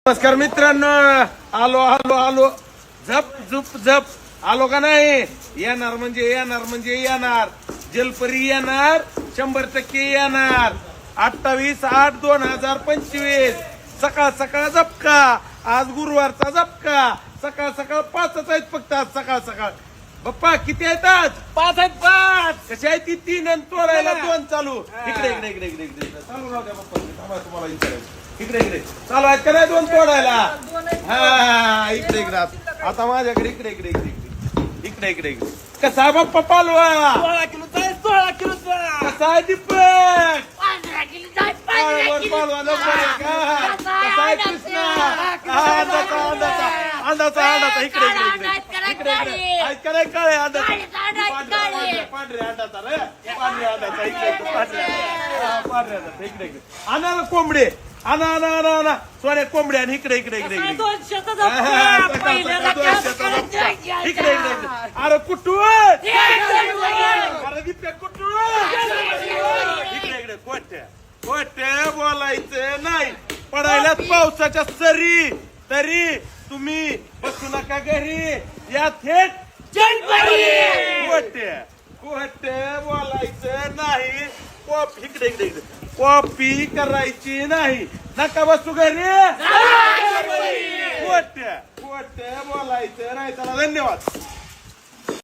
नमस्कार मित्रांनो, आलो आलो आलो झप झुप झप आलो का नाही. येणार म्हणजे येणार. जलपरी येणार, 100% येणार. 28/8/2025 सकाळ सकाळ झपका. आज गुरुवारचा झपका. सकाळ सकाळ 5च आहेत फक्त. आज सकाळ सकाळ बाप्पा किती आहेत आज? 5 आहेत 5. कशी आहे ती 3 आणि तोडायला 2 चालू. इकडे इकडे इकडे इकडे इकडे चालू राहू द्या बाप्पा. थांबा तुम्हाला विचारायचं. इकडे इकडे चालू आहेत का नाही 2 तोडायला? हा इकडे इकडे आता माझ्याकडे इकडे इकडे इकडे इकडे इकडे इकडे कसा बाप्पा पालवा? 16 किलोचा आहे, 16 किलोचा. कसा आहे दीपक? 15 किलोचा आहे, 15 पालवा किलोचा. पालवा नंबर आहे का? कसा आहे कृष्णा? अंदाचा अंदाचा अंदाचा अंदाचा इकडे इकडे इकडे इकडे इकडे आहेत का नाही काळे अंदाचा? पांढरे अंदाचा रे. पांढरे अंदाचा इकडे पांढरे अंदाचा इकडे इकडे आणा कोंबडे. आणा आणा आणा आणा सोन्या कोंबड्या आणि इकडे इकडे इकडे इकडे इकडे इकडे अरे कुठून? अरे दिप्या कुठून? इकडे इकडे कोट्या बोलायचं नाही. पडायलाच पावसाच्या सरी. तरी तुम्ही बसू नका घरी. या थेट कोट्या बोलायचं नाही. इकडे इकडे इकडे कॉपी करायची नाही. नका बसू घरी. कोट्या बोलायचं नाही. चला धन्यवाद.